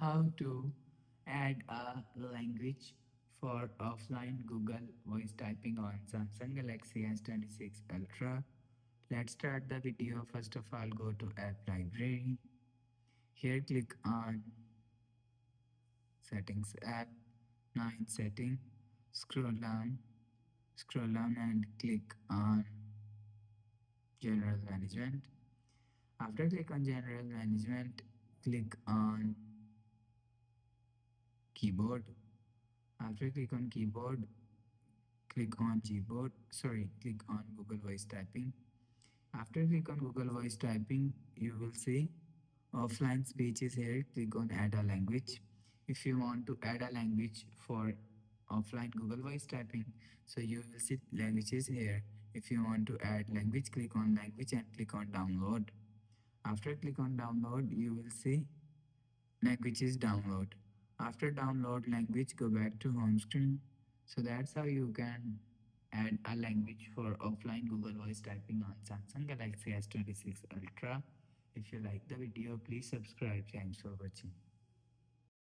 How to add a language for offline Google voice typing on Samsung Galaxy S26 Ultra. Let's start the video. First of all, go to App Library. Here click on Settings app. Now in Setting, scroll down and click on General Management. After click on General Management, click on Keyboard. After click on Keyboard, click on click on Google Voice Typing. After click on Google Voice Typing, you will see offline speech is here. Click on Add a Language. If you want to add a language for offline Google Voice Typing, so you will see languages here. If you want to add language, click on Language and click on Download. After click on Download, you will see languages download. After download language, go back to home screen. So that's how you can add a language for offline Google Voice typing on Samsung Galaxy S26 Ultra. If you like the video, please subscribe. Thanks for watching.